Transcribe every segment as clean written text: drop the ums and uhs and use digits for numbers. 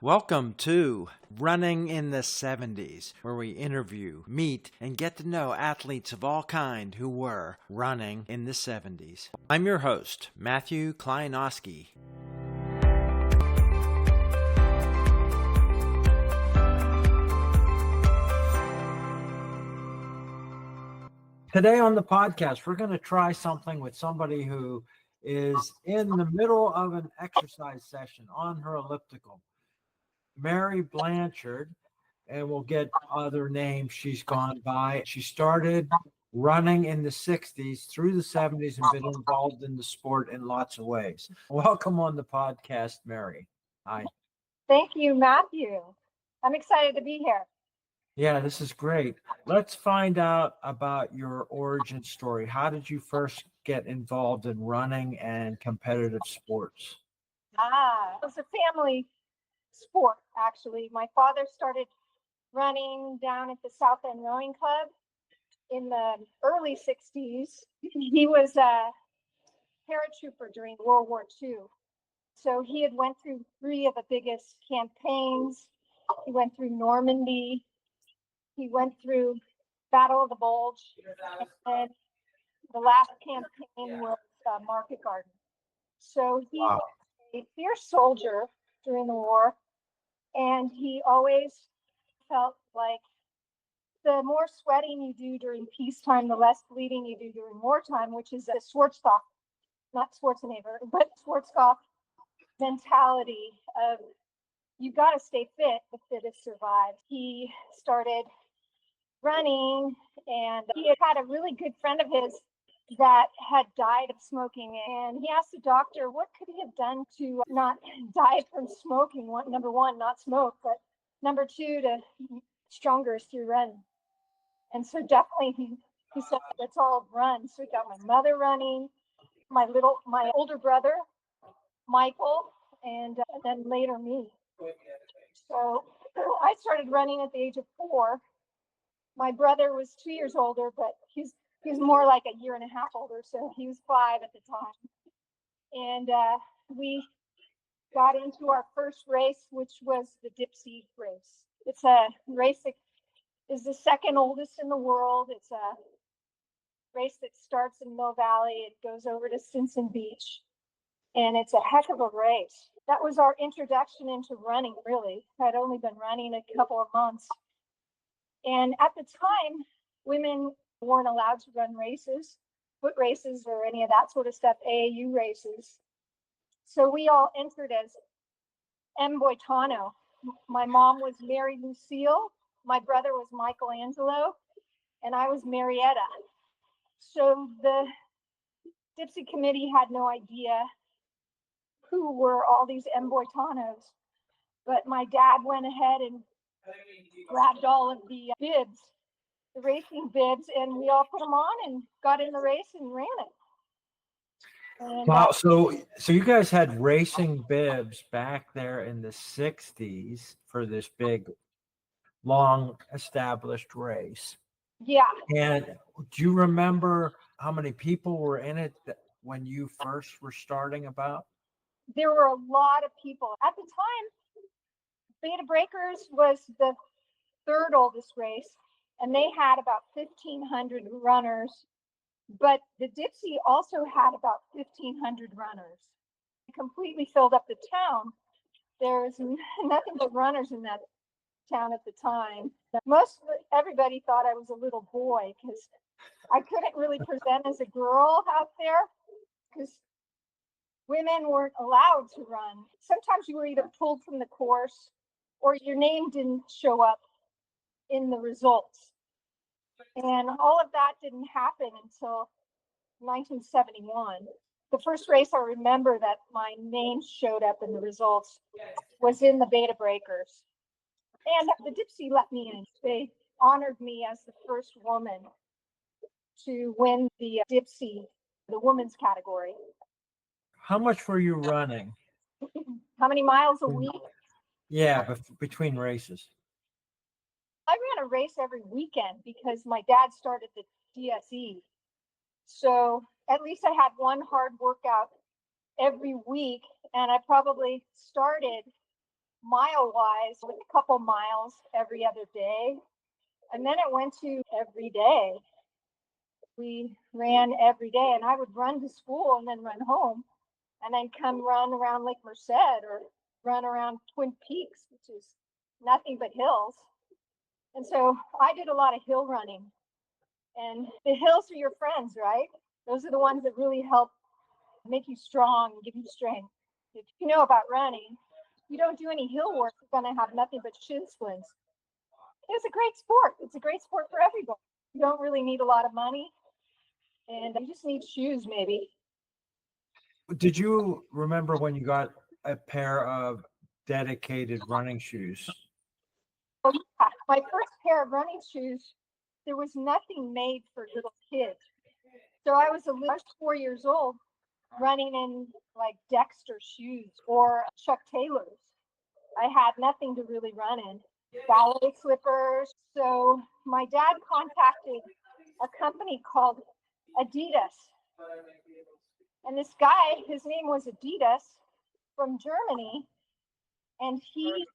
Welcome to Running in the 70s, where we interview, meet, and get to know athletes of all kind who were running in the 70s. I'm your host, Matthew Kleinowski. Today on the podcast, we're going to try something with somebody who is in the middle of an exercise session on her elliptical. Mary Blanchard, and we'll get other names she's gone by. She started running in the 60s through the 70s and been involved in the sport in lots of ways. Welcome on the podcast, Mary. Hi. Thank you, Matthew. I'm excited to be here. Yeah, this is great. Let's find out about your origin story. How did you first get involved in running and competitive sports? It was a family sport, actually. My father started running down at the South End Rowing Club in the early 60s. He was a paratrooper during World War II. So he had went through three of the biggest campaigns. He went through Normandy. He went through Battle of the Bulge. And the last campaign was Market Garden. So he was a fierce soldier during the war. And he always felt like the more sweating you do during peacetime, the less bleeding you do during wartime, which is a Schwarzkopf, not Schwarzenegger, but Schwarzkopf mentality of you've got to stay fit, the fittest survive. He started running, and he had a really good friend of his that had died of smoking, and he asked the doctor what could he have done to not die from smoking. Number one, not smoke, but number two, to stronger through running. And so definitely he said, let's all run. So we got my mother running, my older brother Michael, and then later me. So I started running at the age of 4. My brother was 2 years older, but he's more like a year and a half older, so he was 5 at the time. And we got into our first race, which was the Dipsea race. It's a race that is the second oldest in the world. It's a race that starts in Mill Valley. It goes over to Stinson Beach, and it's a heck of a race. That was our introduction into running, really. I'd only been running a couple of months. And at the time, women weren't allowed to run races, foot races, or any of that sort of stuff, AAU races. So we all entered as M. Boitano. My mom was Mary Lucille, my brother was Michelangelo, and I was Marietta. So the Dipsea committee had no idea who were all these M. Boitanos, but my dad went ahead and grabbed all of the bibs, the racing bibs, and we all put them on and got in the race and ran it. And, wow, so you guys had racing bibs back there in the 60s for this big, long established race. Yeah. And do you remember how many people were in it when you first were starting about? There were a lot of people. At the time, Beta Breakers was the third oldest race, and they had about 1,500 runners. But the Dipsea also had about 1,500 runners. It completely filled up the town. There was nothing but runners in that town at the time. Everybody thought I was a little boy because I couldn't really present as a girl out there because women weren't allowed to run. Sometimes you were either pulled from the course or your name didn't show up in the results. And all of that didn't happen until 1971. The first race I remember that my name showed up in the results was in the Beta Breakers. And the Dipsea let me in. They honored me as the first woman to win the Dipsea, the women's category. How much were you running? How many miles a week? Yeah, between races. I ran a race every weekend because my dad started the DSE. So at least I had one hard workout every week. And I probably started mile wise, with a couple miles every other day. And then it went to every day. We ran every day, and I would run to school and then run home and then come run around Lake Merced or run around Twin Peaks, which is nothing but hills. And so I did a lot of hill running. And the hills are your friends, right? Those are the ones that really help make you strong and give you strength. If you know about running, you don't do any hill work, you're going to have nothing but shin splints. It's a great sport. It's a great sport for everybody. You don't really need a lot of money, and you just need shoes, maybe. Did you remember when you got a pair of dedicated running shoes? Oh, yeah. My first pair of running shoes, there was nothing made for little kids. So I was 4 years old running in like Dexter shoes or Chuck Taylors. I had nothing to really run in. Ballet slippers. So my dad contacted a company called Adidas. And this guy, his name was Adidas from Germany. And he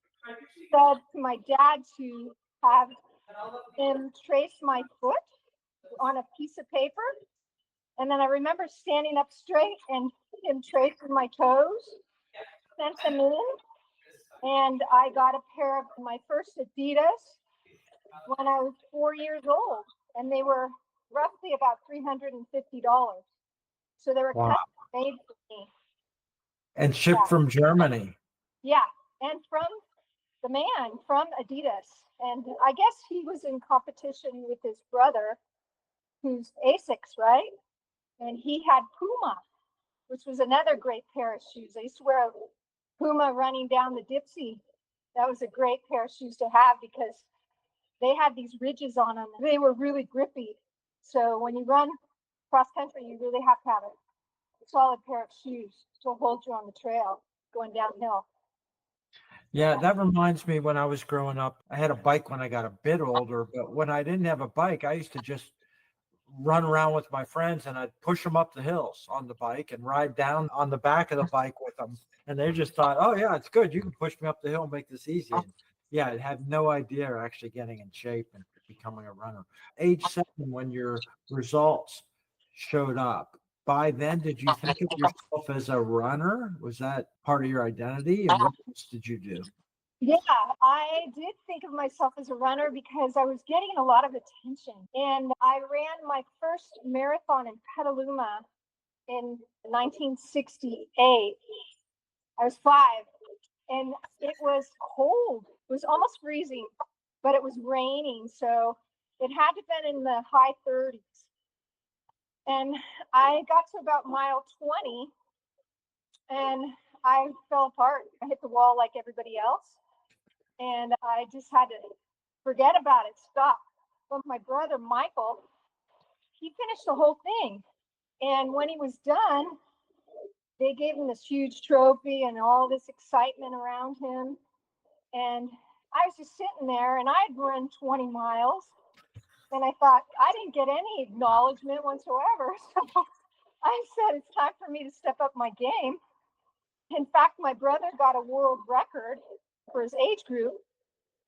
said to my dad to have him trace my foot on a piece of paper. And then I remember standing up straight and him tracing my toes, sent them in. And I got a pair of my first Adidas when I was 4 years old. And they were roughly about $350. So they were custom made for me. And shipped from Germany. Yeah. And from the man from Adidas. And I guess he was in competition with his brother, who's Asics, right? And he had Puma, which was another great pair of shoes. I used to wear a Puma running down the Dipsea. That was a great pair of shoes to have because they had these ridges on them. They were really grippy. So when you run cross country, you really have to have a solid pair of shoes to hold you on the trail going downhill. Yeah, that reminds me when I was growing up, I had a bike when I got a bit older, but when I didn't have a bike, I used to just run around with my friends and I'd push them up the hills on the bike and ride down on the back of the bike with them. And they just thought, oh yeah, it's good. You can push me up the hill and make this easy. And yeah, I had no idea actually getting in shape and becoming a runner. Age 7, when your results showed up, by then, did you think of yourself as a runner? Was that part of your identity? And what else did you do? Yeah, I did think of myself as a runner because I was getting a lot of attention. And I ran my first marathon in Petaluma in 1968. I was 5, and it was cold. It was almost freezing, but it was raining. So it had to have been in the high 30s. And I got to about mile 20, and I fell apart. I hit the wall like everybody else. And I just had to forget about it, stop. But my brother, Michael, he finished the whole thing. And when he was done, they gave him this huge trophy and all this excitement around him. And I was just sitting there, and I'd run 20 miles. And I thought, I didn't get any acknowledgement whatsoever. So I said, it's time for me to step up my game. In fact, my brother got a world record for his age group,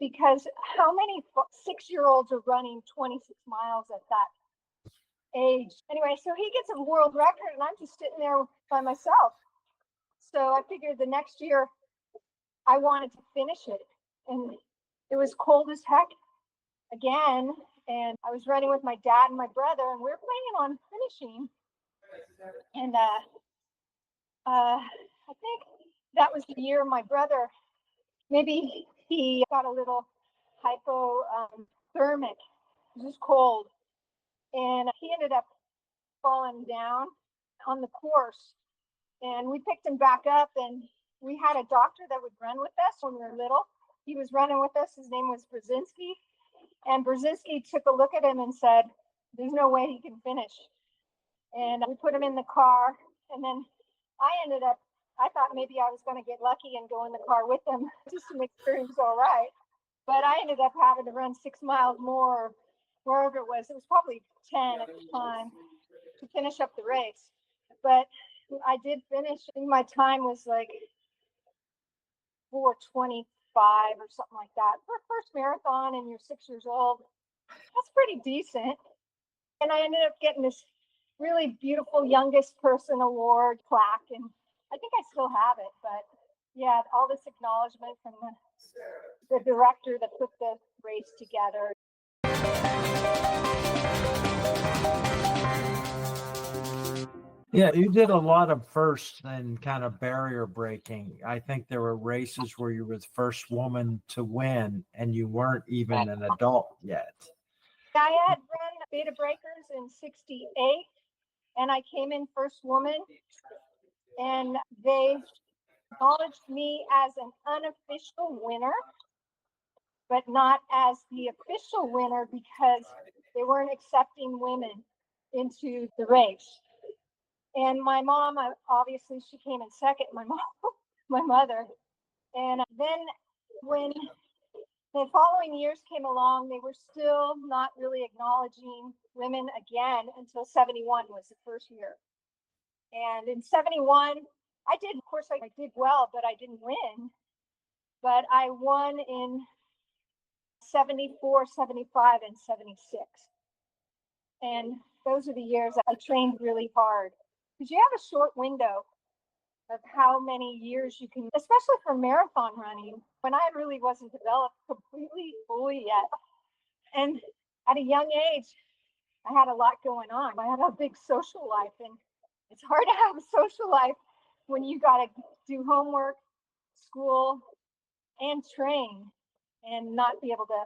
because how many 6-year-olds are running 26 miles at that age? Anyway, so he gets a world record, and I'm just sitting there by myself. So I figured the next year I wanted to finish it. And it was cold as heck again. And I was running with my dad and my brother, and we were planning on finishing. And I think that was the year my brother, maybe he got a little hypothermic. It was cold. And he ended up falling down on the course. And we picked him back up, and we had a doctor that would run with us when we were little. He was running with us. His name was Brzezinski. And Brzezinski took a look at him and said, there's no way he can finish. And we put him in the car. And then I thought maybe I was going to get lucky and go in the car with him just to make sure he was all right. But I ended up having to run 6 miles more, wherever it was. It was probably 10 at the time to finish up the race. But I did finish. I think my time was like 4:23 6:45 or something like that. For a first marathon and you're 6 years old, that's pretty decent. And I ended up getting this really beautiful youngest person award plaque, and I think I still have it. But yeah, all this acknowledgement from the director that put the race together. Yeah, you did a lot of firsts and kind of barrier breaking. I think there were races where you were the first woman to win and you weren't even an adult yet. I had run Beta Breakers in 68 and I came in first woman, and they acknowledged me as an unofficial winner, but not as the official winner because they weren't accepting women into the race. And my mom, obviously, she came in second, my mother. And then when the following years came along, they were still not really acknowledging women again until 71 was the first year. And in 71, I did, of course, I did well, but I didn't win. But I won in 74, 75, and 76. And those are the years I trained really hard. Because you have a short window of how many years you can, especially for marathon running, when I really wasn't developed completely fully yet. And at a young age, I had a lot going on. I had a big social life, and it's hard to have a social life when you got to do homework, school, and train and not be able to,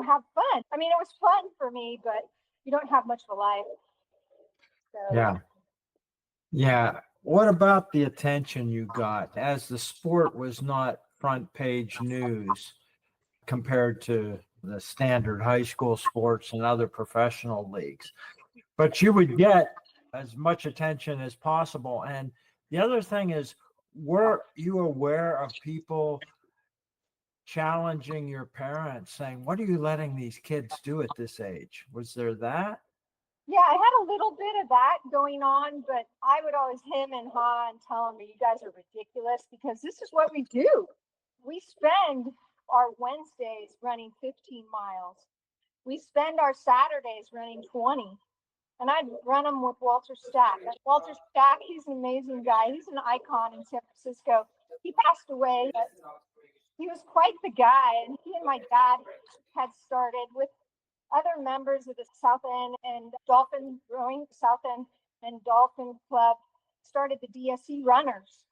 have fun. I mean, it was fun for me, but you don't have much of a life. So, Yeah. Yeah. What about the attention you got as the sport was not front page news compared to the standard high school sports and other professional leagues? But you would get as much attention as possible. And the other thing is, were you aware of people challenging your parents saying, what are you letting these kids do at this age? Was there that? yeah, I had a little bit of that going on, but I would always hem and haw and tell them, you guys are ridiculous, because this is what we do. We spend our Wednesdays running 15 miles. We spend our Saturdays running 20. And I'd run them with Walter Stack. Walter Stack, he's an amazing guy. He's an icon in San Francisco. He passed away, but he was quite the guy. And he and my dad had started with other members of the South End and Dolphin Rowing, South End and Dolphin Club, started the DSE Runners.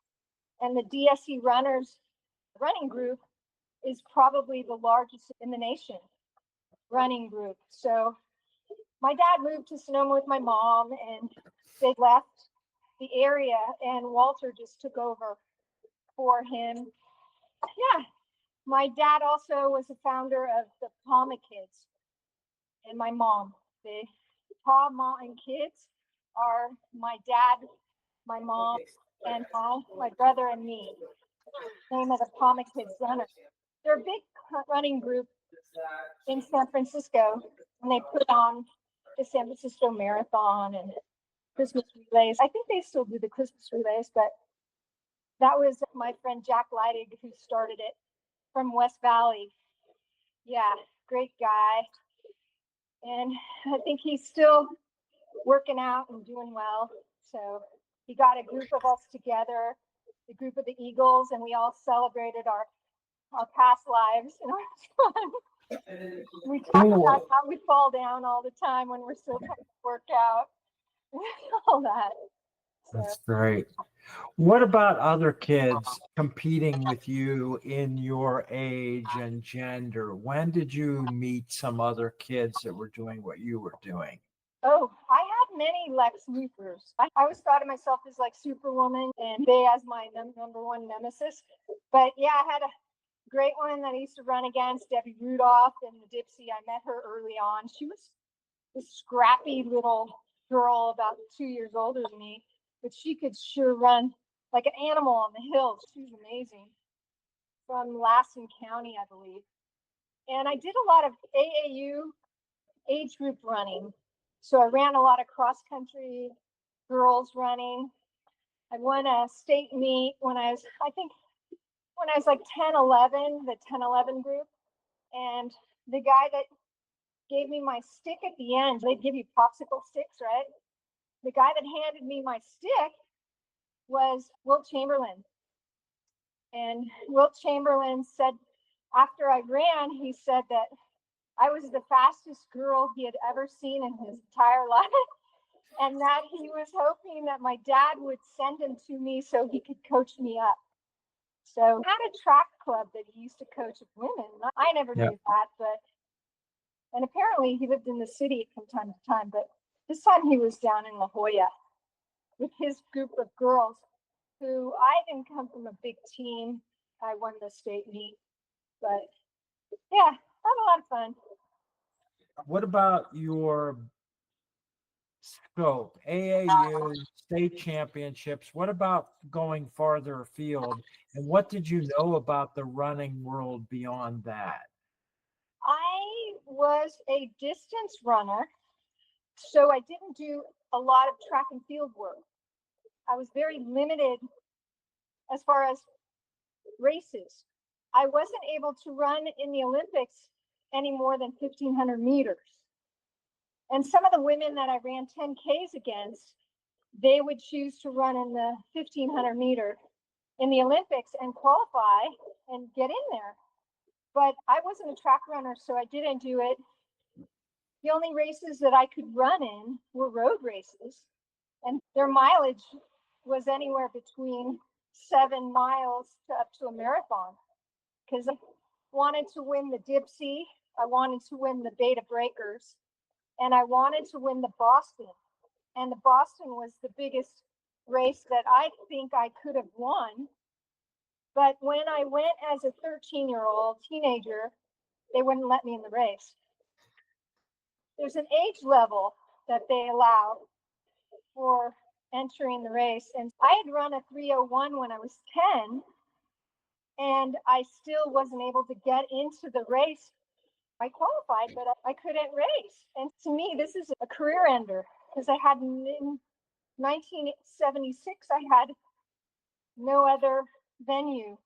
And the DSE Runners running group is probably the largest in the nation running group. So my dad moved to Sonoma with my mom, and they left the area, and Walter just took over for him. Yeah. My dad also was the founder of the Palma Kids, and my mom. The Pa, Ma, and Kids are my dad, my mom, and my brother and me. Name of the Palma Kids Runners. They're a big running group in San Francisco, and they put on the San Francisco Marathon and Christmas relays. I think they still do the Christmas relays, but that was my friend Jack Leidig who started it from West Valley. Yeah, great guy. And I think he's still working out and doing well. So he got a group of us together, the group of the Eagles, and we all celebrated our past lives. You know, it was fun. We talk about how we fall down all the time when we're still trying to work out. All that. So. That's great. What about other kids competing with you in your age and gender? When did you meet some other kids that were doing what you were doing? Oh, I had many Lex Luthers. I always thought of myself as like Superwoman and they as my number one nemesis. But yeah, I had a great one that I used to run against, Debbie Rudolph in the Dipsea. I met her early on. She was this scrappy little girl about 2 years older than me, but she could sure run like an animal on the hills. She was amazing. From Lassen County, I believe. And I did a lot of AAU age group running. So I ran a lot of cross country, girls running. I won a state meet when I was, I think, when I was like 10, 11, the 10, 11 group. And the guy that gave me my stick at the end, they'd give you popsicle sticks, right? The guy that handed me my stick was Wilt Chamberlain. And Wilt Chamberlain said, after I ran, he said that I was the fastest girl he had ever seen in his entire life. And that he was hoping that my dad would send him to me so he could coach me up. So he had a track club that he used to coach women. I never knew that, and apparently he lived in the city from time to time, but this time he was down in La Jolla with his group of girls who I didn't come from a big team. I won the state meet, but yeah, had a lot of fun. What about your scope? AAU state championships. What about going farther afield? And what did you know about the running world beyond that? I was a distance runner, so I didn't do a lot of track and field work. I was very limited as far as races. I wasn't able to run in the Olympics any more than 1,500 meters. And some of the women that I ran 10Ks against, they would choose to run in the 1,500 meter in the Olympics and qualify and get in there. But I wasn't a track runner, so I didn't do it. The only races that I could run in were road races, and their mileage was anywhere between 7 miles to up to a marathon. Because I wanted to win the Dipsea, I wanted to win the Beta Breakers, and I wanted to win the Boston. And the Boston was the biggest race that I think I could have won. But when I went as a 13-year-old teenager, they wouldn't let me in the race. There's an age level that they allow for entering the race. And I had run a 3:01 when I was 10, and I still wasn't able to get into the race. I qualified, but I couldn't race. And to me, this is a career ender, because I had in 1976, I had no other venue,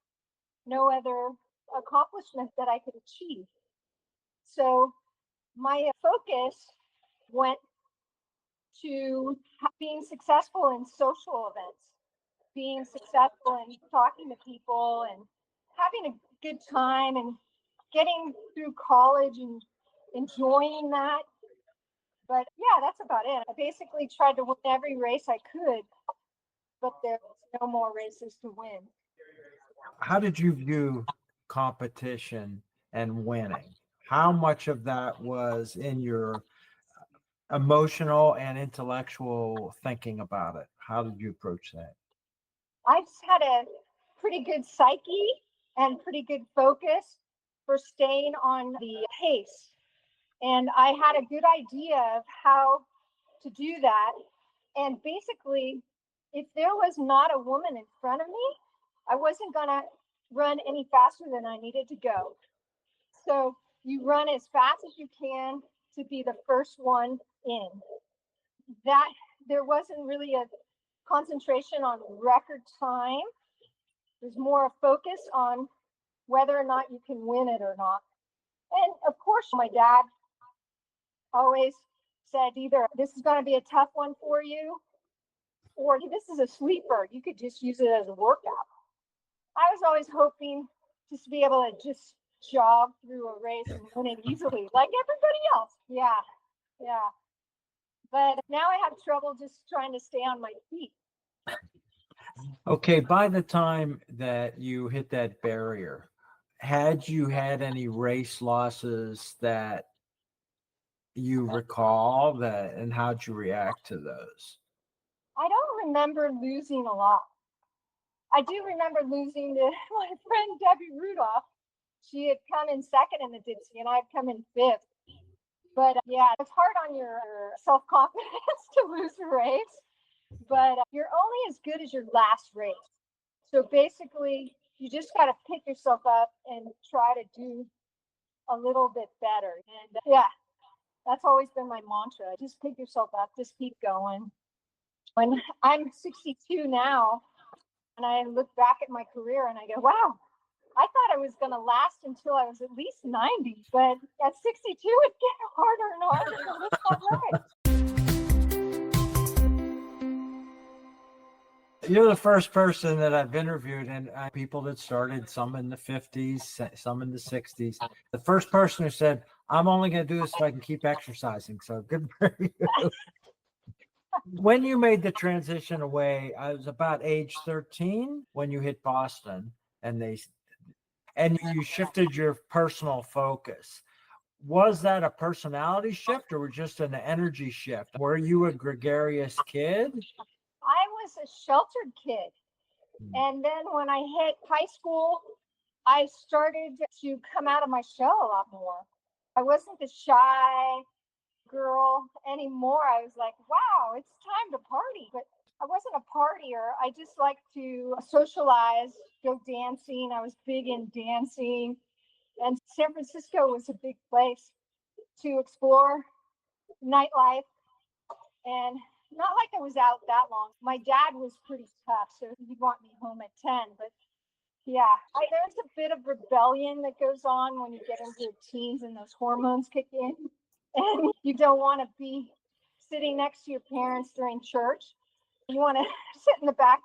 no other accomplishment that I could achieve. So my focus went to being successful in social events, being successful in talking to people and having a good time and getting through college and enjoying that. But yeah, that's about it. I basically tried to win every race I could, but there's no more races to win. How did you view competition and winning? How much of that was in your emotional and intellectual thinking about it? How did you approach that? I just had a pretty good psyche and pretty good focus for staying on the pace. And I had a good idea of how to do that. And basically, if there was not a woman in front of me, I wasn't going to run any faster than I needed to go. So you run as fast as you can to be the first one in. That there wasn't really a concentration on record time. There's more a focus on whether or not you can win it or not. And of course, my dad always said either this is going to be a tough one for you, or this is a sleeper. You could just use it as a workout. I was always hoping just to be able to just jog through a race and win it easily, like everybody else. Yeah. But now I have trouble just trying to stay on my feet. Okay, by the time that you hit that barrier, had you had any race losses that you recall that, and how'd you react to those? I don't remember losing a lot. I do remember losing to my friend Debbie Rudolph. She had come in second in the Dipsea, and I'd come in fifth. But yeah, it's hard on your self-confidence to lose a race. But you're only as good as your last race. So basically, you just got to pick yourself up and try to do a little bit better. And yeah, that's always been my mantra. Just pick yourself up, just keep going. When I'm 62 now, and I look back at my career and I go, wow, I thought I was going to last until I was at least 90, but at 62, it get harder and harder. So that's not right. You're the first person that I've interviewed, and people that started, some in the 50s, some in the 60s. The first person who said, I'm only going to do this so I can keep exercising. So good for you. When you made the transition away, I was about age 13 when you hit Boston, and you shifted your personal focus. Was that a personality shift or just an energy shift? Were you a gregarious kid? I was a sheltered kid. And then when I hit high school, I started to come out of my shell a lot more. I wasn't the shy girl anymore. I was like, wow, it's time to party. But I wasn't a partier. I just like to socialize, go dancing. I was big in dancing. And San Francisco was a big place to explore nightlife. And not like I was out that long. My dad was pretty tough, so he'd want me home at 10. But yeah, there's a bit of rebellion that goes on when you get into your teens and those hormones kick in. And you don't want to be sitting next to your parents during church. You want to sit in the back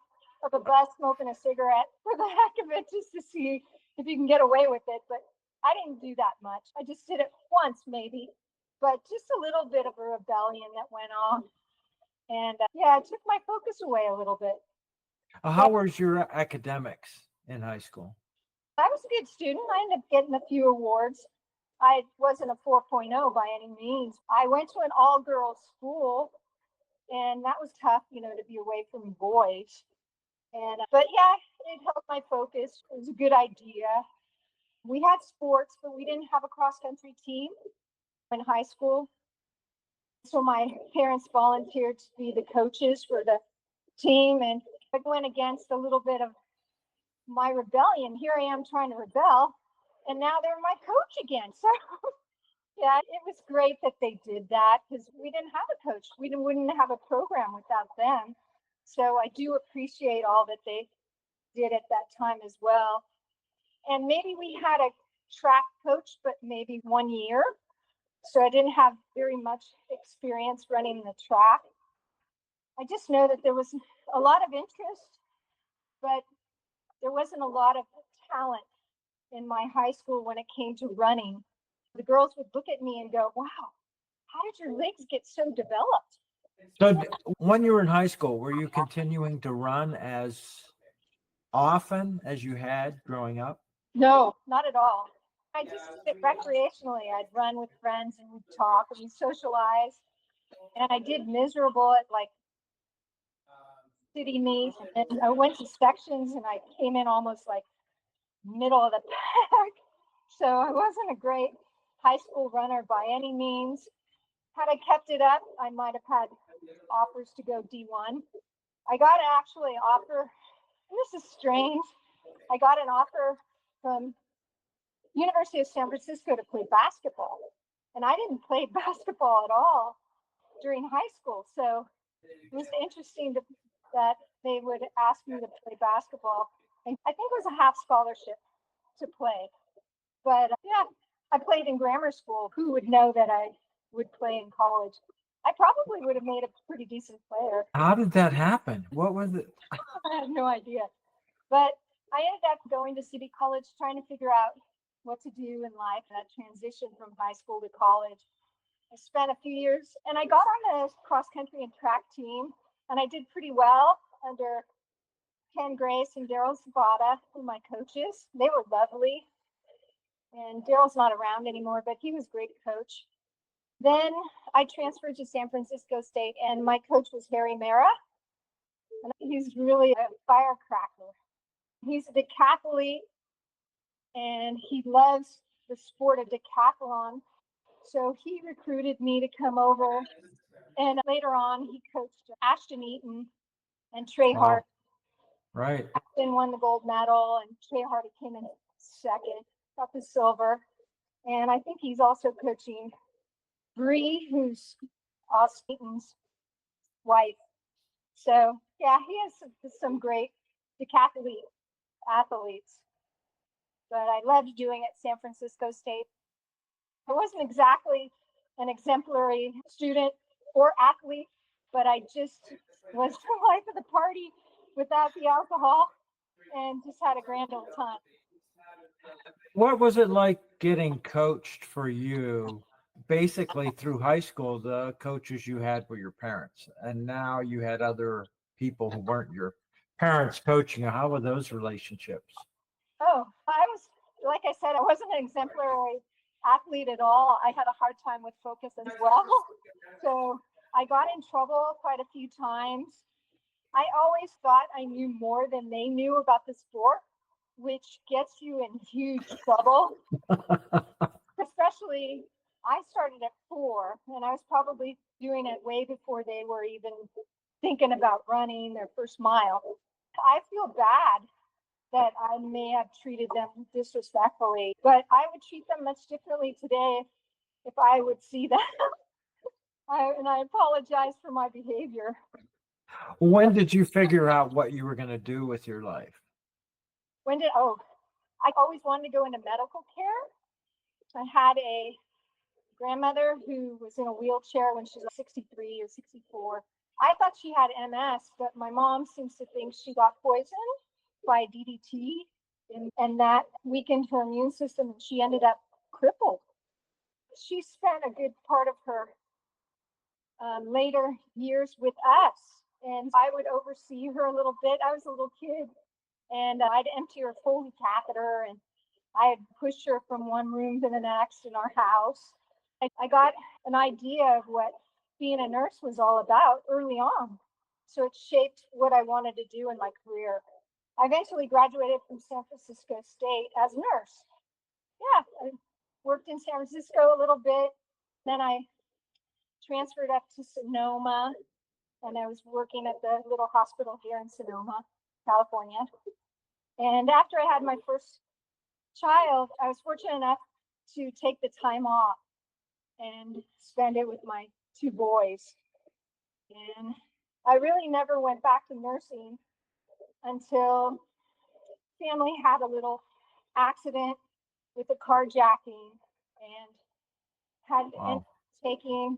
of a bus smoking a cigarette for the heck of it, just to see if you can get away with it. But I didn't do that much. I just did it once maybe, but just a little bit of a rebellion that went on. And yeah, it took my focus away a little bit. How was your academics in high school? I was a good student. I ended up getting a few awards. I wasn't a 4.0 by any means. I went to an all-girls school, and that was tough, to be away from boys. And but yeah, it helped my focus. It was a good idea. We had sports, but we didn't have a cross-country team in high school. So my parents volunteered to be the coaches for the team, and I went against a little bit of my rebellion. Here I am trying to rebel, and now they're my coach again. So yeah, it was great that they did that because we didn't have a coach. We wouldn't have a program without them. So I do appreciate all that they did at that time as well. And maybe we had a track coach, but maybe 1 year. So I didn't have very much experience running the track. I just know that there was a lot of interest, but there wasn't a lot of talent in my high school when it came to running. The girls would look at me and go, wow, how did your legs get so developed? So when you were in high school, were you continuing to run as often as you had growing up? No, not at all. I just did it recreationally. I'd run with friends and we'd talk and we'd socialize. And I did miserable at like city meets. And I went to sections and I came in almost like middle of the pack. So I wasn't a great high school runner by any means. Had I kept it up, I might have had offers to go D1. I got actually an offer, and this is strange. I got an offer from University of San Francisco to play basketball. And I didn't play basketball at all during high school. So it was interesting that they would ask me to play basketball. And I think it was a half scholarship to play. But yeah, I played in grammar school. Who would know that I would play in college? I probably would have made a pretty decent player. How did that happen? What was it? I have no idea. But I ended up going to City College, trying to figure out what to do in life, that transition from high school to college. I spent a few years and I got on the cross country and track team, and I did pretty well under Ken Grace and Daryl Zapata, who were my coaches. They were lovely. And Daryl's not around anymore, but he was a great coach. Then I transferred to San Francisco State, and my coach was Harry Mara. And he's really a firecracker. He's a decathlete, and he loves the sport of decathlon. So he recruited me to come over. And later on, he coached Ashton Eaton and Trey Hart. Right. Ashton won the gold medal, and Trey Hart came in second, got the silver. And I think he's also coaching Bree, who's Austin Eaton's wife. So yeah, he has some great decathlete athletes. but I loved doing it at San Francisco State. I wasn't exactly an exemplary student or athlete, but I just was the life of the party without the alcohol and just had a grand old time. What was it like getting coached for you? Basically, through high school, the coaches you had were your parents, and now you had other people who weren't your parents coaching you. How were those relationships? Oh, I was, like I said, I wasn't an exemplary athlete at all. I had a hard time with focus as well. So I got in trouble quite a few times. I always thought I knew more than they knew about the sport, which gets you in huge trouble. Especially, I started at 4, and I was probably doing it way before they were even thinking about running their first mile. I feel bad that I may have treated them disrespectfully, but I would treat them much differently today if I would see them. And I apologize for my behavior. When did you figure out what you were going to do with your life? I always wanted to go into medical care. I had a grandmother who was in a wheelchair when she was 63 or 64. I thought she had MS, but my mom seems to think she got poisoned by DDT, and that weakened her immune system, and she ended up crippled. She spent a good part of her later years with us, and I would oversee her a little bit. I was a little kid, and I'd empty her Foley catheter, and I'd push her from one room to the next in our house. I got an idea of what being a nurse was all about early on, so it shaped what I wanted to do in my career. I eventually graduated from San Francisco State as a nurse. Yeah, I worked in San Francisco a little bit. Then I transferred up to Sonoma, and I was working at the little hospital here in Sonoma, California. And after I had my first child, I was fortunate enough to take the time off and spend it with my 2 boys. And I really never went back to nursing until family had a little accident with a carjacking, and had taking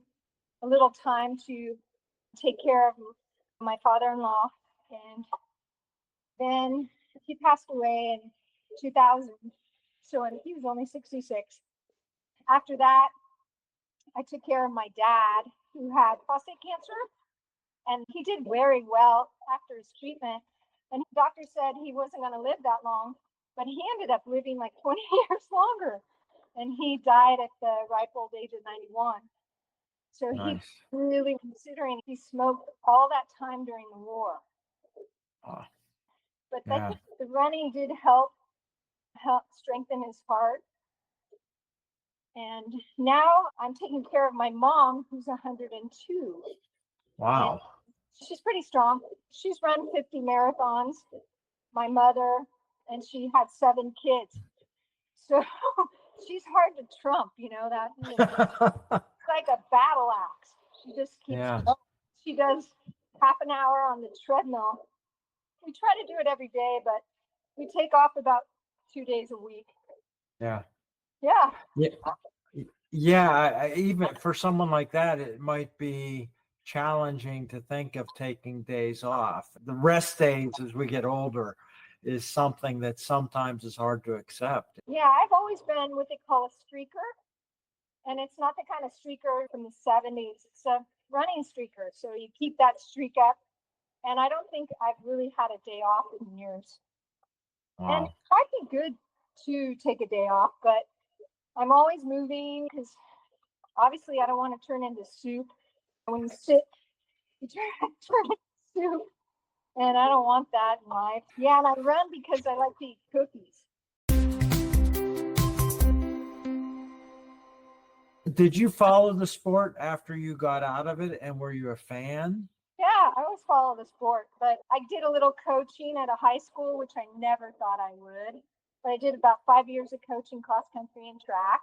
a little time to take care of my father-in-law. And then he passed away in 2000. So he was only 66. After that, I took care of my dad, who had prostate cancer, and he did very well after his treatment. And the doctor said he wasn't going to live that long, but he ended up living like 20 years longer. And he died at the ripe old age of 91. So Nice. He's really considering, he smoked all that time during the war. But Yeah. the running did help strengthen his heart. And now I'm taking care of my mom, who's 102. Wow. And she's pretty strong. She's run 50 marathons, my mother, and she had 7 kids. So she's hard to trump, that. It's like a battle axe. She just keeps going. She does half an hour on the treadmill. We try to do it every day, but we take off about 2 days a week. Yeah. Yeah. Yeah. Even for someone like that, it might be challenging to think of taking days off. The rest days as we get older is something that sometimes is hard to accept. Yeah, I've always been what they call a streaker. And it's not the kind of streaker from the 70s. It's a running streaker. So you keep that streak up. And I don't think I've really had a day off in years. Wow. And it might be good to take a day off, but I'm always moving because obviously I don't want to turn into soup. When you sit, you turn into soup. And I don't want that in life. Yeah, and I run because I like to eat cookies. Did you follow the sport after you got out of it, and were you a fan? Yeah, I always follow the sport, but I did a little coaching at a high school, which I never thought I would. But I did about 5 years of coaching cross country and track.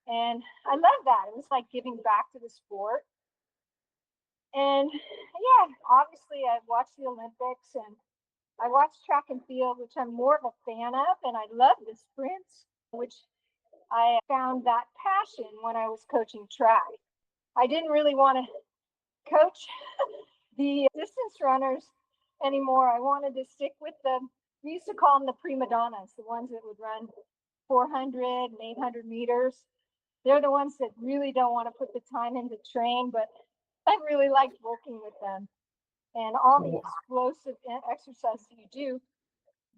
And I love that. It was like giving back to the sport. And yeah, obviously I watched the Olympics, and I watch track and field, which I'm more of a fan of, and I love the sprints, which I found that passion when I was coaching track. I didn't really want to coach the distance runners anymore. I wanted to stick with we used to call them the prima donnas, the ones that would run 400 and 800 meters. They're the ones that really don't want to put the time in to train, but I really liked working with them and all the explosive exercises you do,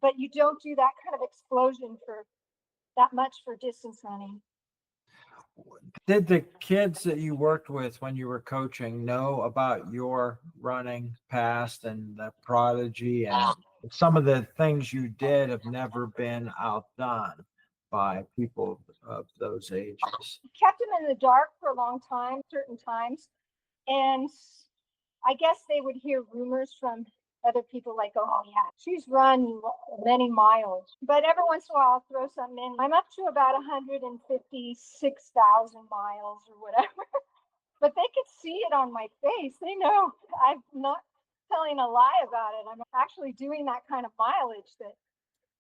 but you don't do that kind of explosion for that much for distance running. Did the kids that you worked with when you were coaching know about your running past and the prodigy, and some of the things you did have never been outdone by people of those ages? Kept them in the dark for a long time, certain times. And I guess they would hear rumors from other people like, oh, yeah, she's run many miles. But every once in a while, I'll throw something in. I'm up to about 156,000 miles or whatever. But they could see it on my face. They know I'm not telling a lie about it. I'm actually doing that kind of mileage that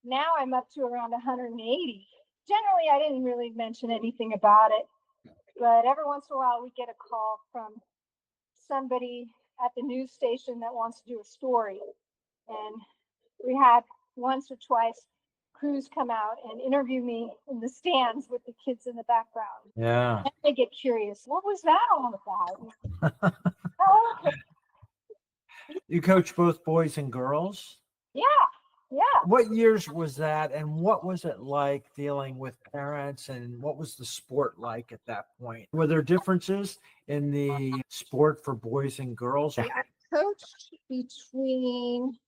now I'm up to around 180. Generally, I didn't really mention anything about it. But every once in a while, we get a call from somebody at the news station that wants to do a story. And we had once or twice crews come out and interview me in the stands with the kids in the background. Yeah. And they get curious. What was that all about? Oh, You coach both boys and girls? yeah. What years was that, and what was it like dealing with parents, and what was the sport like at that point? Were there differences in the sport for boys and girls? I coached between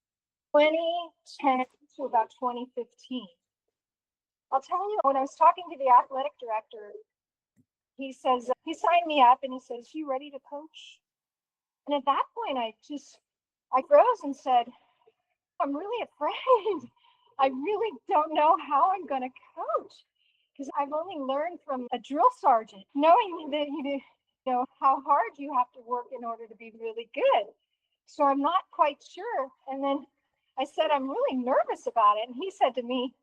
2010 to about 2015. I'll tell you, when I was talking to the athletic director, he says, he signed me up and he says, you ready to coach? And at that point, I froze and said, I'm really afraid. I really don't know how I'm going to coach because I've only learned from a drill sergeant, knowing that you know how hard you have to work in order to be really good. So I'm not quite sure. And then I said, I'm really nervous about it. And he said to me,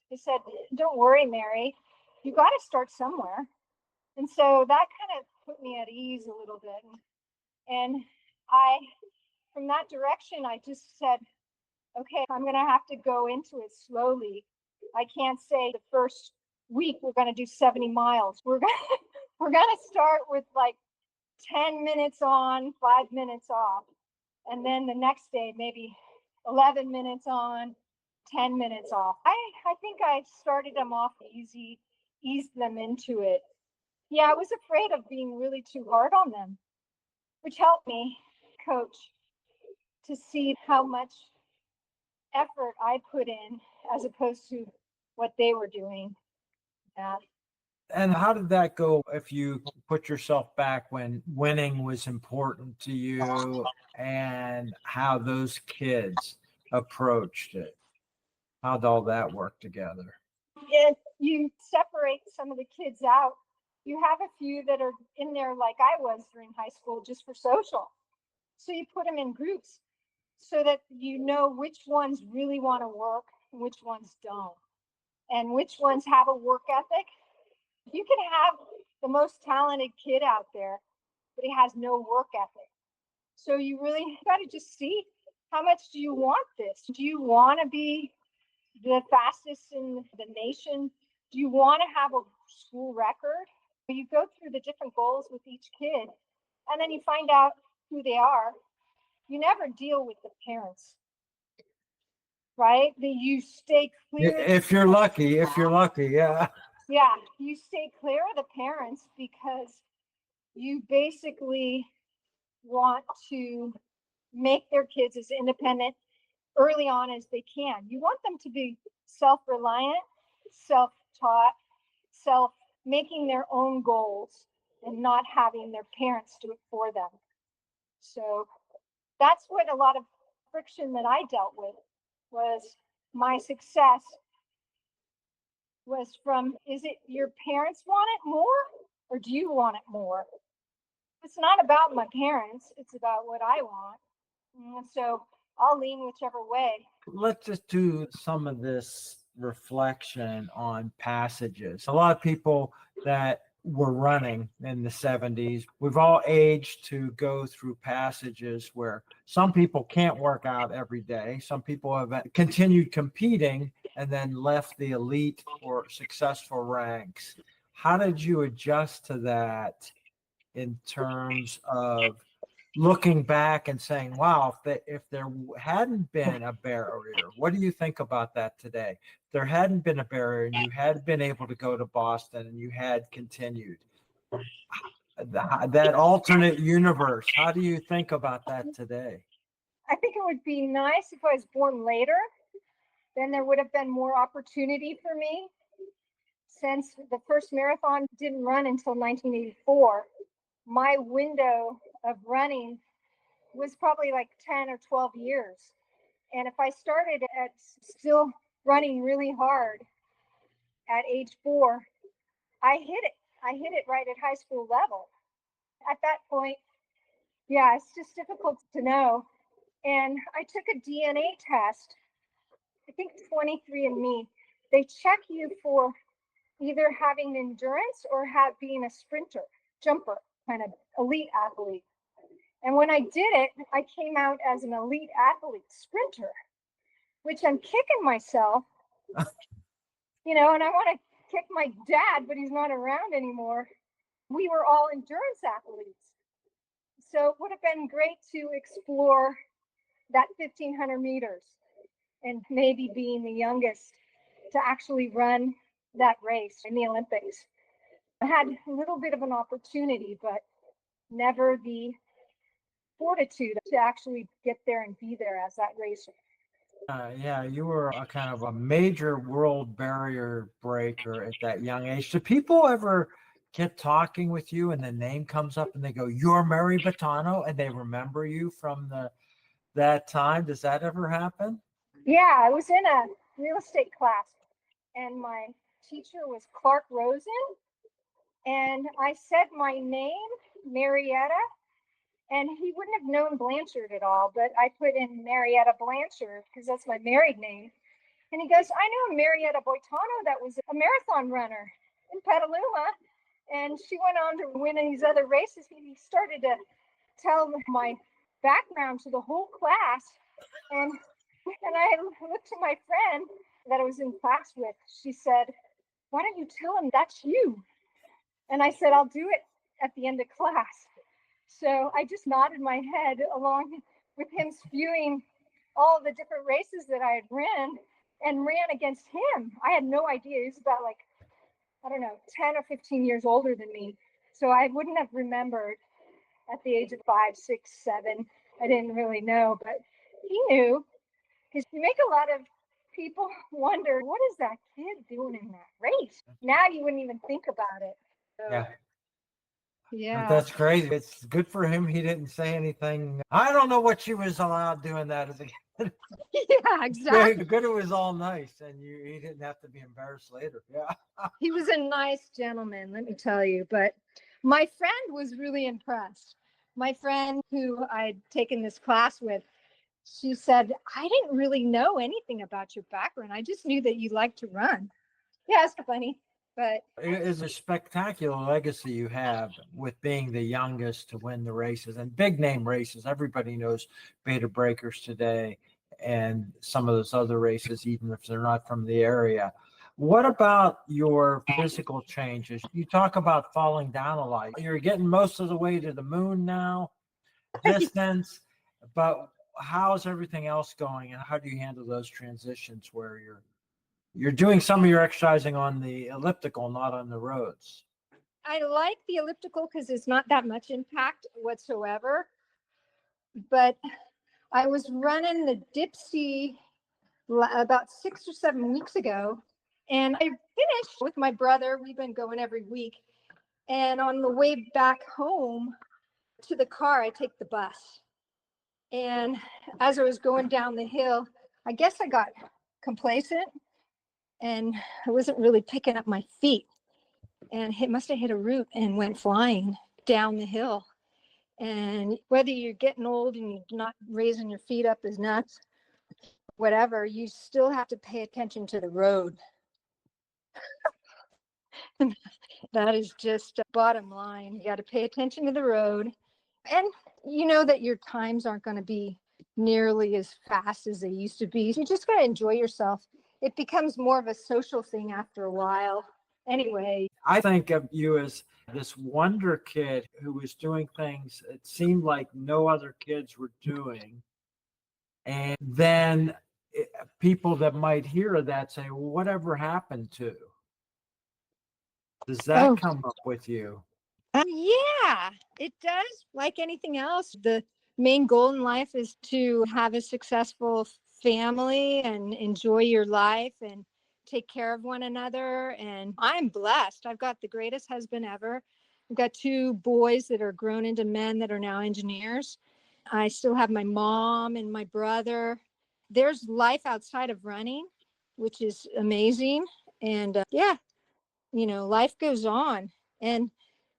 he said, don't worry, Mary, you got to start somewhere. And so that kind of put me at ease a little bit. And from that direction, I just said, okay, I'm going to have to go into it slowly. I can't say the first week we're going to do 70 miles. We're going to start with like 10 minutes on, 5 minutes off. And then the next day, maybe 11 minutes on, 10 minutes off. I think I started them off easy, eased them into it. Yeah, I was afraid of being really too hard on them, which helped me coach to see how much effort I put in as opposed to what they were doing. Yeah. And how did that go if you put yourself back when winning was important to you, and how those kids approached it? How'd all that work together? If you separate some of the kids out, you have a few that are in there like I was during high school just for social. So you put them in groups so that you know which ones really want to work and which ones don't, and which ones have a work ethic. You can have the most talented kid out there, but he has no work ethic. So you really got to just see, how much do you want this? Do you want to be the fastest in the nation? Do you want to have a school record? You go through the different goals with each kid, and then you find out who they are. You never deal with the parents, right? You stay clear. If you're lucky, yeah. Yeah, you stay clear of the parents because you basically want to make their kids as independent early on as they can. You want them to be self-reliant, self-taught, making their own goals and not having their parents do it for them. So that's what a lot of friction that I dealt with was. My success was from, is it your parents want it more or do you want it more? It's not about my parents, it's about what I want. And so I'll lean whichever way. Let's just do some of this reflection on passages. A lot of people that were running in the 70s, we've all aged to go through passages where some people can't work out every day. Some people have continued competing and then left the elite or successful ranks. How did you adjust to that in terms of looking back and saying, wow, if there hadn't been a barrier, what do you think about that today? If there hadn't been a barrier and you had been able to go to Boston and you had continued that alternate universe, how do you think about that today? I think it would be nice if I was born later. Then there would have been more opportunity for me. Since the first marathon didn't run until 1984, my window of running was probably like 10 or 12 years. And if I started at still running really hard at age 4, I hit it. I hit it right at high school level. At that point, yeah, it's just difficult to know. And I took a DNA test, I think 23andMe. They check you for either having endurance or being a sprinter, jumper, kind of elite athlete. And when I did it, I came out as an elite athlete sprinter, which I'm kicking myself, and I want to kick my dad, but he's not around anymore. We were all endurance athletes. So it would have been great to explore that 1,500 meters and maybe being the youngest to actually run that race in the Olympics. I had a little bit of an opportunity, but never the fortitude to actually get there and be there as that racer. Yeah, you were a kind of a major world barrier breaker at that young age. Do people ever get talking with you and the name comes up and they go, "You're Mary Boitano," and they remember you from that time? Does that ever happen? Yeah, I was in a real estate class and my teacher was Clark Rosen. And I said my name, Marietta, and he wouldn't have known Blanchard at all, but I put in Marietta Blanchard because that's my married name. And he goes, "I know Marietta Boitano that was a marathon runner in Petaluma." And she went on to win these other races. He started to tell my background to the whole class. And I looked to my friend that I was in class with. She said, "Why don't you tell him that's you?" And I said, "I'll do it at the end of class." So I just nodded my head along with him spewing all the different races that I had ran against him. I had no idea. He was about 10 or 15 years older than me. So I wouldn't have remembered at the age of 5, 6, 7. I didn't really know, but he knew, because you make a lot of people wonder, what is that kid doing in that race? Now you wouldn't even think about it. So, Yeah. Yeah. That's crazy. It's good for him. He didn't say anything. I don't know what she was allowed doing that as a kid. Yeah, exactly. Good. It was all nice, and he didn't have to be embarrassed later. Yeah. He was a nice gentleman, let me tell you. But my friend was really impressed. My friend who I'd taken this class with, she said, "I didn't really know anything about your background. I just knew that you liked to run." Yeah, it's funny. But It is a spectacular legacy you have with being the youngest to win the races and big name races. Everybody knows Beta Breakers today and some of those other races, even if they're not from the area. What about your physical changes? You talk about falling down a lot. You're getting most of the way to the moon now, distance, but how's everything else going and how do you handle those transitions where you're doing some of your exercising on the elliptical, not on the roads? I like the elliptical because it's not that much impact whatsoever. But I was running the Dipsea about 6 or 7 weeks ago, and I finished with my brother. We've been going every week. And on the way back home to the car, I take the bus. And as I was going down the hill, I guess I got complacent and I wasn't really picking up my feet. And it must have hit a root and went flying down the hill. And whether you're getting old and you're not raising your feet up as nuts, whatever, you still have to pay attention to the road. That is just bottom line. You got to pay attention to the road. And you know that your times aren't going to be nearly as fast as they used to be. You just got to enjoy yourself. It becomes more of a social thing after a while. Anyway, I think of you as this wonder kid who was doing things it seemed like no other kids were doing. And then people that might hear that say, well, whatever happened to? Does that come up with you? Yeah, it does. Like anything else, the main goal in life is to have a successful family and enjoy your life and take care of one another. And I'm blessed. I've got the greatest husband ever. I've got 2 boys that are grown into men that are now engineers. I still have my mom and my brother. There's life outside of running, which is amazing. And yeah, life goes on. And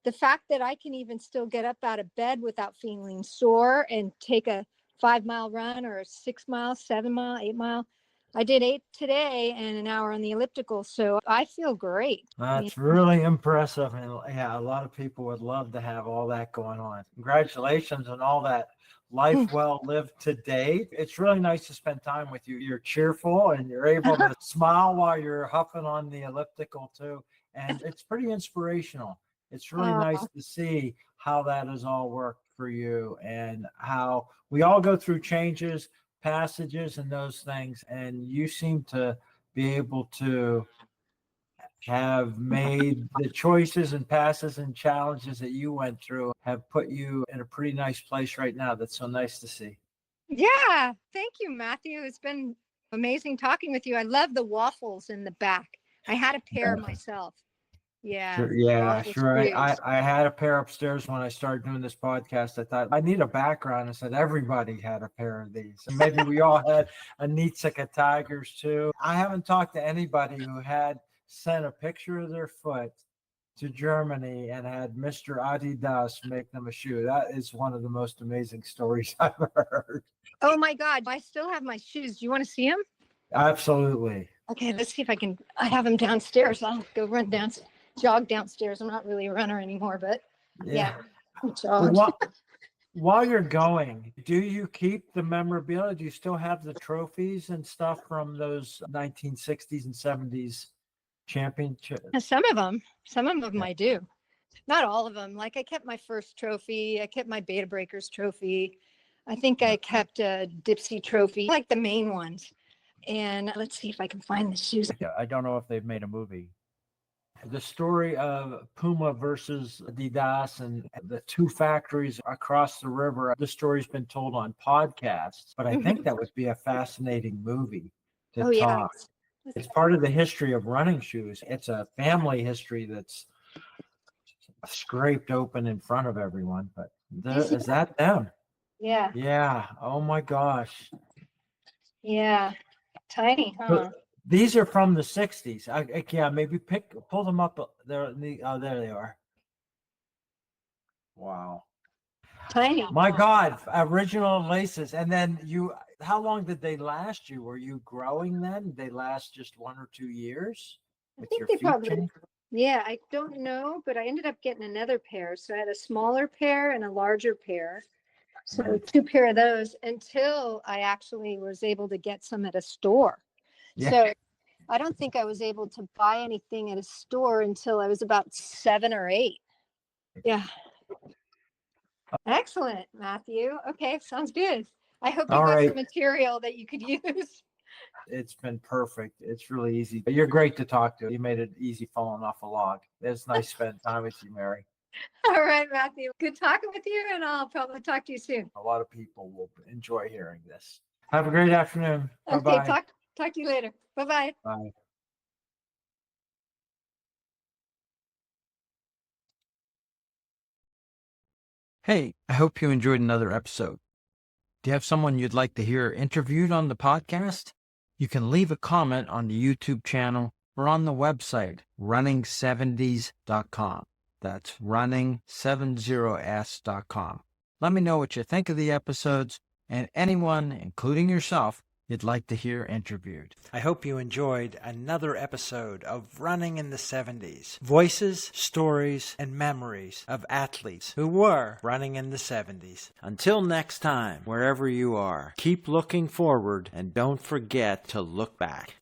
the fact that I can even still get up out of bed without feeling sore and take a 5-mile run or a 6-mile, 7-mile, 8-mile. I did 8 today and an hour on the elliptical. So I feel great. That's really impressive. And yeah, a lot of people would love to have all that going on. Congratulations on all that life well lived today. It's really nice to spend time with you. You're cheerful and you're able to smile while you're huffing on the elliptical too. And it's pretty inspirational. It's really nice to see how that has all worked for you and how we all go through changes, passages, and those things. And you seem to be able to have made the choices and passes and challenges that you went through have put you in a pretty nice place right now. That's so nice to see. Yeah. Thank you, Matthew. It's been amazing talking with you. I love the waffles in the back. I had a pair myself. Yeah. Sure, yeah, Waffles sure. freeze. I had a pair upstairs when I started doing this podcast. I thought I need a background. I said everybody had a pair of these. And maybe we all had a Nitsuka Tigers too. I haven't talked to anybody who had sent a picture of their foot to Germany and had Mr. Adidas make them a shoe. That is one of the most amazing stories I've ever heard. Oh my God. I still have my shoes. Do you want to see them? Absolutely. Okay, let's see if I have them downstairs. I'll go jog downstairs. I'm not really a runner anymore, but yeah. While you're going, do you keep the memorabilia? Do you still have the trophies and stuff from those 1960s and 70s championships? Some of them I do. Not all of them. Like I kept my first trophy. I kept my Beta Breakers trophy. I think I kept a Dipsea trophy, like the main ones. And let's see if I can find the shoes. I don't know if they've made a movie. The story of Puma versus Adidas and the 2 factories across the river. The story's been told on podcasts, but I think that would be a fascinating movie to talk. Yeah. It's part of the history of running shoes. It's a family history that's scraped open in front of everyone. But is that them? Yeah. Yeah. Oh my gosh. Yeah. Tiny, huh? But these are from the 60s. Yeah, maybe pull them up. There they are. Wow. Tiny. My God, original laces. And then how long did they last you? Were you growing then? Did they last just 1 or 2 years? I think they probably, yeah, I don't know, but I ended up getting another pair. So I had a smaller pair and a larger pair. So 2 pair of those until I actually was able to get some at a store. Yeah. So I don't think I was able to buy anything at a store until I was about 7 or 8. Yeah. Excellent, Matthew. Okay, sounds good. I hope you got some material that you could use. It's been perfect. It's really easy. You're great to talk to. You made it easy falling off a log. It's nice spending time with you, Mary. All right, Matthew. Good talking with you, and I'll probably talk to you soon. A lot of people will enjoy hearing this. Have a great afternoon. Okay, Bye-bye. Talk to you later. Bye-bye. Bye. Hey, I hope you enjoyed another episode. Do you have someone you'd like to hear interviewed on the podcast? You can leave a comment on the YouTube channel or on the website, running70s.com. That's running70s.com. Let me know what you think of the episodes and anyone, including yourself, you'd like to hear interviewed. I hope you enjoyed another episode of Running in the 70s. Voices, stories, and memories of athletes who were running in the 70s. Until next time, wherever you are, keep looking forward and don't forget to look back.